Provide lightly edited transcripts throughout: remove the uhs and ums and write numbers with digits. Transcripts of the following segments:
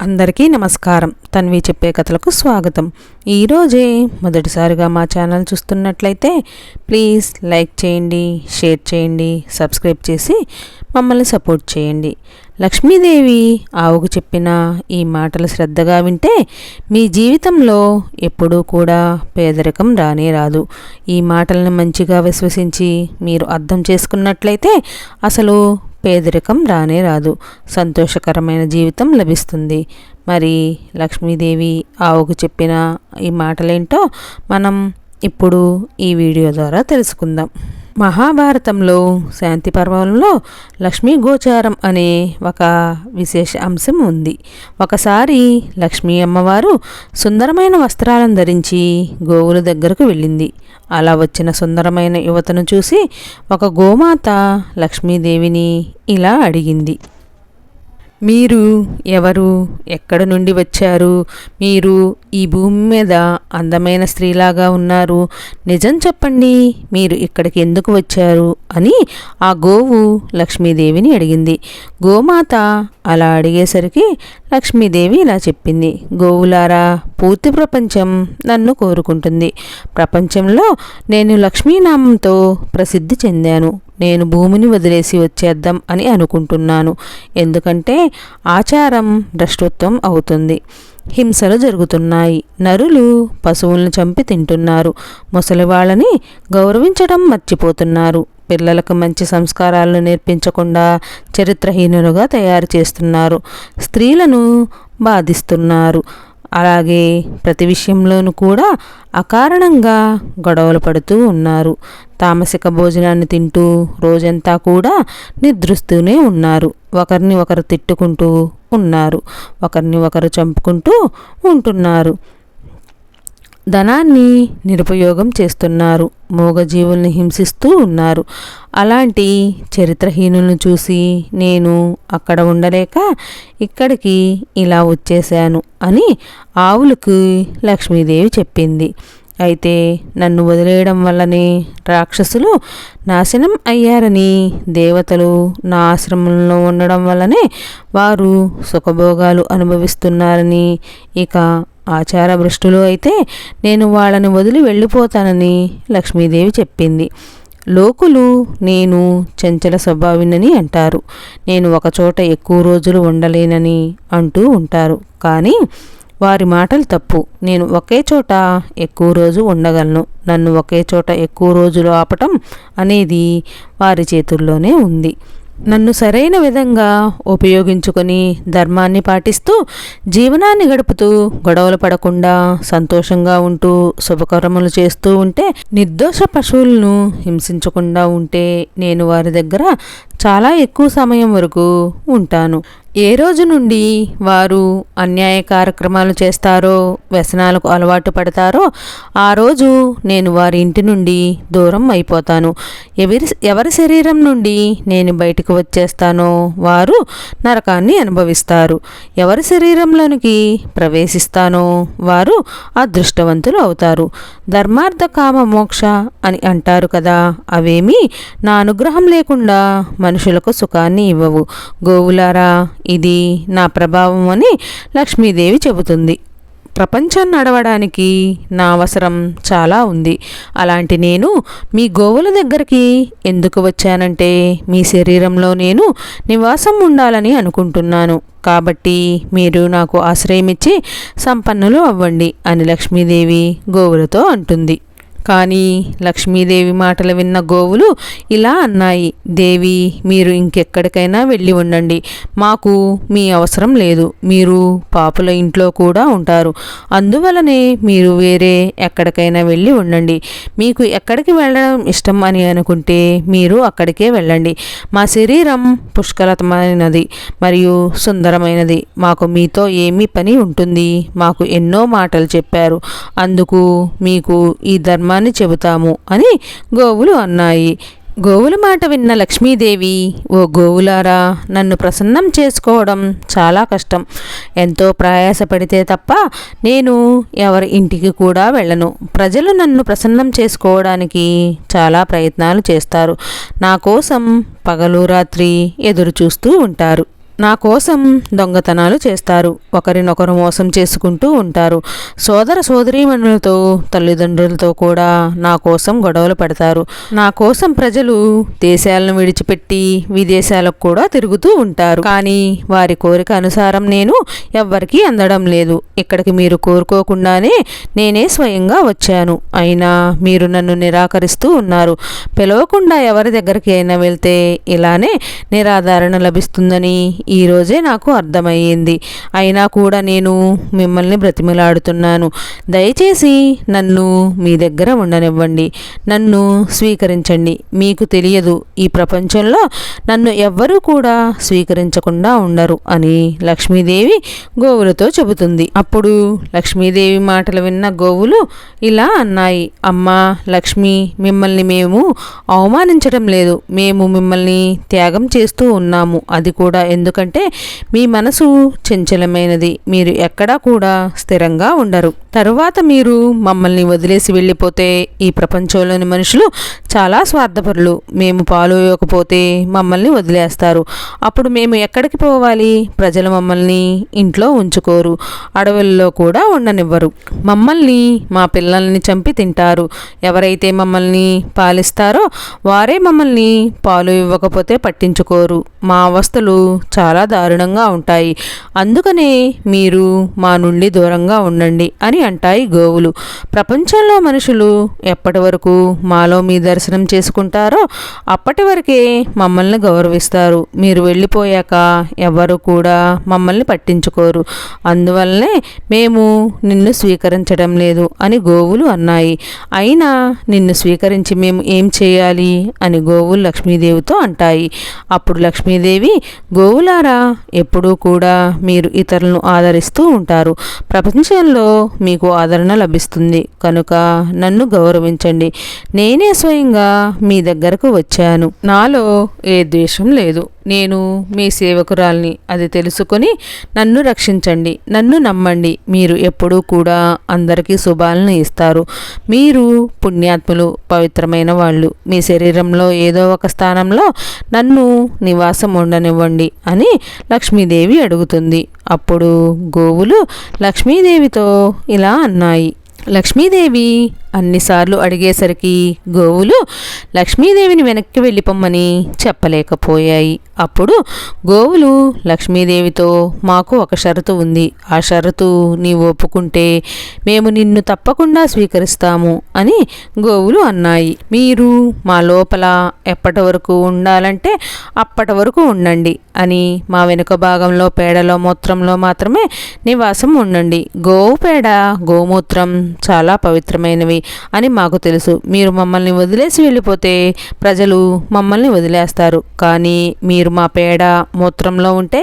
అందరికీ నమస్కారం. తన్వి చెప్పే కథలకు స్వాగతం. ఈరోజే మొదటిసారిగా మా ఛానల్ చూస్తున్నట్లయితే ప్లీజ్ లైక్ చేయండి, షేర్ చేయండి, సబ్స్క్రైబ్ చేసి మమ్మల్ని సపోర్ట్ చేయండి. లక్ష్మీదేవి ఆవుకు చెప్పిన ఈ మాటలు శ్రద్ధగా వింటే మీ జీవితంలో ఎప్పుడూ కూడా పేదరికం రానే రాదు. ఈ మాటలను మంచిగా విశ్వసించి మీరు అర్థం చేసుకున్నట్లయితే అసలు పేదరికం రానే రాదు, సంతోషకరమైన జీవితం లభిస్తుంది. మరి లక్ష్మీదేవి ఆవుకు చెప్పిన ఈ మాటలేంటో మనం ఇప్పుడు ఈ వీడియో ద్వారా తెలుసుకుందాం. మహాభారతంలో శాంతి పర్వంలో లక్ష్మీ గోచారం అనే ఒక విశేష అంశం ఉంది. ఒకసారి లక్ష్మీ అమ్మవారు సుందరమైన వస్త్రాలను ధరించి గోవుల దగ్గరకు వెళ్ళింది. అలా వచ్చిన సుందరమైన యువతను చూసి ఒక గోమాత లక్ష్మీదేవిని ఇలా అడిగింది, మీరు ఎవరు? ఎక్కడ నుండి వచ్చారు? మీరు ఈ భూమి మీద అందమైన స్త్రీలాగా ఉన్నారు, నిజం చెప్పండి, మీరు ఇక్కడికి ఎందుకు వచ్చారు అని ఆ గోవు లక్ష్మీదేవిని అడిగింది. గోమాత అలా అడిగేసరికి లక్ష్మీదేవి ఇలా చెప్పింది, గోవులారా, పూర్తి ప్రపంచం నన్ను కోరుకుంటుంది. ప్రపంచంలో నేను లక్ష్మీనామంతో ప్రసిద్ధి చెందాను. నేను భూమిని వదిలేసి వచ్చేద్దాం అని అనుకుంటున్నాను. ఎందుకంటే ఆచారం భ్రష్టత్వం అవుతుంది. హింసలు జరుగుతున్నాయి. నరులు పశువులను చంపి తింటున్నారు. ముసలి వాళ్ళని గౌరవించడం మర్చిపోతున్నారు. పిల్లలకు మంచి సంస్కారాలను నేర్పించకుండా చరిత్రహీనులుగా తయారు చేస్తున్నారు. స్త్రీలను బాధిస్తున్నారు. అలాగే ప్రతి విషయంలోనూ కూడా అకారణంగా గొడవలు పడుతూ ఉన్నారు. తామసిక భోజనాన్ని తింటూ రోజంతా కూడా నిద్రిస్తూనే ఉన్నారు. ఒకరిని ఒకరు తిట్టుకుంటూ ఉన్నారు. ఒకరిని ఒకరు చంపుకుంటూ ఉంటున్నారు. ధనాన్ని నిరుపయోగం చేస్తున్నారు. మూగజీవుల్ని హింసిస్తూ ఉన్నారు. అలాంటి చరిత్రహీనులను చూసి నేను అక్కడ ఉండలేక ఇక్కడికి ఇలా వచ్చేశాను అని ఆవులకు లక్ష్మీదేవి చెప్పింది. అయితే నన్ను వదిలేయడం వల్లనే రాక్షసులు నాశనం అయ్యారని, దేవతలు నా ఆశ్రమంలో ఉండడం వల్లనే వారు సుఖభోగాలు అనుభవిస్తున్నారని, ఇక ఆచార భ్రష్టులు అయితే నేను వాళ్ళని వదిలి వెళ్ళిపోతానని లక్ష్మీదేవి చెప్పింది. లోకులు నేను చంచల స్వభావినని అంటారు. నేను ఒకచోట ఎక్కువ రోజులు ఉండలేనని అంటూ ఉంటారు. కానీ వారి మాటలు తప్పు. నేను ఒకే చోట ఎక్కువ రోజు ఉండగలను. నన్ను ఒకే చోట ఎక్కువ రోజులు ఆపటం అనేది వారి చేతుల్లోనే ఉంది. నన్ను సరైన విధంగా ఉపయోగించుకొని ధర్మాన్ని పాటిస్తూ జీవనాన్ని గడుపుతూ గొడవలు పడకుండా సంతోషంగా ఉంటూ శుభకర్మలు చేస్తూ ఉంటే, నిర్దోష పశువులను హింసించకుండా ఉంటే నేను వారి దగ్గర చాలా ఎక్కువ సమయం వరకు ఉంటాను. ఏ రోజు నుండి వారు అన్యాయ కార్యక్రమాలు చేస్తారో, వ్యసనాలకు అలవాటు పడతారో ఆ రోజు నేను వారి ఇంటి నుండి దూరం అయిపోతాను. ఎవరి శరీరం నుండి నేను బయటకు వచ్చేస్తానో వారు నరకాన్ని అనుభవిస్తారు. ఎవరి శరీరంలోనికి ప్రవేశిస్తానో వారు అదృష్టవంతులు అవుతారు. ధర్మార్థ కామ మోక్ష అని అంటారు కదా, అవేమీ నా అనుగ్రహం లేకుండా మనుషులకు సుఖాన్ని ఇవ్వవు. గోవులారా, ఇది నా ప్రభావం అని లక్ష్మీదేవి చెబుతుంది. ప్రపంచం నడవడానికి నా అవసరం చాలా ఉంది. అలాంటి నేను మీ గోవుల దగ్గరికి ఎందుకు వచ్చానంటే మీ శరీరంలో నేను నివాసం ఉండాలని అనుకుంటున్నాను. కాబట్టి మీరు నాకు ఆశ్రయమిచ్చి సంపన్నులు అవ్వండి అని లక్ష్మీదేవి గోవులతో అంటుంది. కానీ లక్ష్మీదేవి మాటలు విన్న గోవులు ఇలా అన్నాయి, దేవి, మీరు ఇంకెక్కడికైనా వెళ్ళి ఉండండి. మాకు మీ అవసరం లేదు. మీరు పాపుల ఇంట్లో కూడా ఉంటారు. అందువలనే మీరు వేరే ఎక్కడికైనా వెళ్ళి ఉండండి. మీకు ఎక్కడికి వెళ్ళడం ఇష్టం అని అనుకుంటే మీరు అక్కడికే వెళ్ళండి. మా శరీరం పుష్కలతమైనది మరియు సుందరమైనది. మాకు మీతో ఏమీ పని ఉంటుంది? మాకు ఎన్నో మాటలు చెప్పారు. అందుకు మీకు ఈ ధర్మ చెబుతాము అని గోవులు అన్నాయి. గోవుల మాట విన్న లక్ష్మీదేవి, ఓ గోవులారా, నన్ను ప్రసన్నం చేసుకోవడం చాలా కష్టం. ఎంతో ప్రయాసపడితే తప్ప నేను ఎవరి ఇంటికి కూడా వెళ్ళను. ప్రజలు నన్ను ప్రసన్నం చేసుకోవడానికి చాలా ప్రయత్నాలు చేస్తారు. నా కోసం పగలు రాత్రి ఎదురు చూస్తూ ఉంటారు. నా కోసం దొంగతనాలు చేస్తారు, ఒకరినొకరు మోసం చేసుకుంటూ ఉంటారు. సోదర సోదరీమణులతో తల్లిదండ్రులతో కూడా నా కోసం గొడవలు పడతారు. నా కోసం ప్రజలు దేశాలను విడిచిపెట్టి విదేశాలకు కూడా తిరుగుతూ ఉంటారు. కానీ వారి కోరిక అనుసారం నేను ఎవ్వరికీ అందడం లేదు. ఇక్కడికి మీరు కోరుకోకుండానే నేనే స్వయంగా వచ్చాను. అయినా మీరు నన్ను నిరాకరిస్తూ ఉన్నారు. పిలవకుండా ఎవరి దగ్గరికి అయినా వెళ్తే ఇలానే నిరాదరణ లభిస్తుందని ఈరోజే నాకు అర్థమయ్యింది. అయినా కూడా నేను మిమ్మల్ని బ్రతిమలాడుతున్నాను. దయచేసి నన్ను మీ దగ్గర ఉండనివ్వండి. నన్ను స్వీకరించండి. మీకు తెలియదు, ఈ ప్రపంచంలో నన్ను ఎవ్వరూ కూడా స్వీకరించకుండా ఉండరు అని లక్ష్మీదేవి గోవులతో చెబుతుంది. అప్పుడు లక్ష్మీదేవి మాటలు విన్న గోవులు ఇలా అన్నాయి. అమ్మా లక్ష్మి, మిమ్మల్ని మేము అవమానించడం లేదు. మేము మిమ్మల్ని త్యాగం చేస్తూ ఉన్నాము. అది కూడా ఎందుకంటే మీ మనసు చంచలమైనది. మీరు ఎక్కడా కూడా స్థిరంగా ఉండరు. తరువాత మీరు మమ్మల్ని వదిలేసి వెళ్ళిపోతే ఈ ప్రపంచంలోని మనుషులు చాలా స్వార్థపరులు. మేము పాలు ఇవ్వకపోతే మమ్మల్ని వదిలేస్తారు. అప్పుడు మేము ఎక్కడికి పోవాలి? ప్రజలు మమ్మల్ని ఇంట్లో ఉంచుకోరు, అడవుల్లో కూడా ఉండనివ్వరు. మమ్మల్ని మా పిల్లల్ని చంపి తింటారు. ఎవరైతే మమ్మల్ని పాలిస్తారో వారే మమ్మల్ని పాలు ఇవ్వకపోతే పట్టించుకోరు. మా అవస్థలు చాలా దారుణంగా ఉంటాయి. అందుకనే మీరు మా నుండి దూరంగా ఉండండి అని అంటాయి గోవులు. ప్రపంచంలో మనుషులు ఎప్పటి వరకు మాలో మీ దర్శనం చేసుకుంటారో అప్పటి వరకే మమ్మల్ని గౌరవిస్తారు. మీరు వెళ్ళిపోయాక ఎవరు కూడా మమ్మల్ని పట్టించుకోరు. అందువల్లనే మేము నిన్ను స్వీకరించడం లేదు అని గోవులు అన్నాయి. అయినా నిన్ను స్వీకరించి మేము ఏం చేయాలి అని గోవులు లక్ష్మీదేవితో అంటాయి. అప్పుడు లక్ష్మీదేవి, గోవులారా, ఎప్పుడూ కూడా మీరు ఇతరులను ఆదరిస్తూ ఉంటారు. ప్రపంచంలో మీకు ఆదరణ లభిస్తుంది. కనుక నన్ను గౌరవించండి. నేనే స్వయంగా మీ దగ్గరకు వచ్చాను. నాలో ఏ ద్వేషం లేదు. నేను మీ సేవకురాల్ని. అది తెలుసుకొని నన్ను రక్షించండి. నన్ను నమ్మండి. మీరు ఎప్పుడూ కూడా అందరికీ శుభాలను ఇస్తారు. మీరు పుణ్యాత్ములు, పవిత్రమైన వాళ్ళు. మీ శరీరంలో ఏదో ఒక స్థానంలో నన్ను నివాసం ఉండనివ్వండి అని లక్ష్మీదేవి అడుగుతుంది. అప్పుడు గోవులు లక్ష్మీదేవితో ఇలా అన్నాయి. లక్ష్మీదేవి అన్నిసార్లు అడిగేసరికి గోవులు లక్ష్మీదేవిని వెనక్కి వెళ్ళిపోమ్మని చెప్పలేకపోయాయి. అప్పుడు గోవులు లక్ష్మీదేవితో, మాకు ఒక షరతు ఉంది. ఆ షరతు నీవు ఒప్పుకుంటే మేము నిన్ను తప్పకుండా స్వీకరిస్తాము అని గోవులు అన్నాయి. మీరు మా లోపల ఎప్పటి వరకు ఉండాలంటే అప్పటి వరకు ఉండండి అని, మా వెనుక భాగంలో పేడలో మూత్రంలో మాత్రమే నివాసం ఉండండి. గోవు పేడ, గోమూత్రం చాలా పవిత్రమైనవి అని మాకు తెలుసు. మీరు మమ్మల్ని వదిలేసి వెళ్ళిపోతే ప్రజలు మమ్మల్ని వదిలేస్తారు. కానీ మీరు మా పేడ మూత్రంలో ఉంటే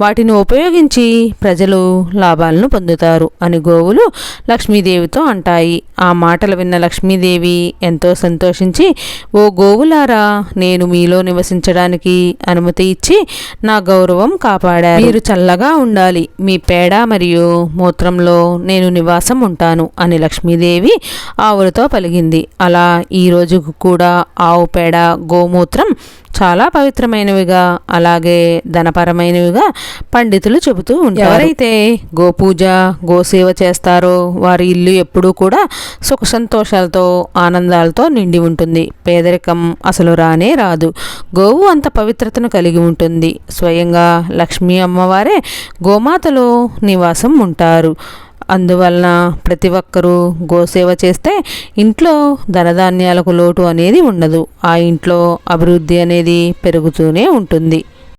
వాటిని ఉపయోగించి ప్రజలు లాభాలను పొందుతారు అని గోవులు లక్ష్మీదేవితో అంటాయి. ఆ మాటలు విన్న లక్ష్మీదేవి ఎంతో సంతోషించి, ఓ గోవులారా, నేను మీలో నివసించడానికి అనుమతి ఇచ్చి నా గౌరవం కాపాడారు. మీరు చల్లగా ఉండాలి. మీ పేడ మరియు మూత్రంలో నేను నివాసం ఉంటాను అని లక్ష్మీదేవి ఆవులతో పలికింది. అలా ఈ రోజుకు కూడా ఆవు పేడ, గోమూత్రం చాలా పవిత్రమైనవిగా, అలాగే ధనపరమైనవిగా పండితులు చెబుతూ ఉంటారు. ఎవరైతే గోపూజ, గోసేవ చేస్తారో వారి ఇల్లు ఎప్పుడూ కూడా సుఖ సంతోషాలతో, ఆనందాలతో నిండి ఉంటుంది. పేదరికం అసలు రానే రాదు. గోవు అంత పవిత్రతను కలిగి ఉంటుంది. స్వయంగా లక్ష్మీ అమ్మవారే గోమాతలో నివాసం ఉంటారు. అందువలన ప్రతి ఒక్కరూ గోసేవ చేస్తే ఇంట్లో ధనధాన్యాలకు లోటు అనేది ఉండదు. ఆ ఇంట్లో అభివృద్ధి అనేది పెరుగుతూనే ఉంటుంది.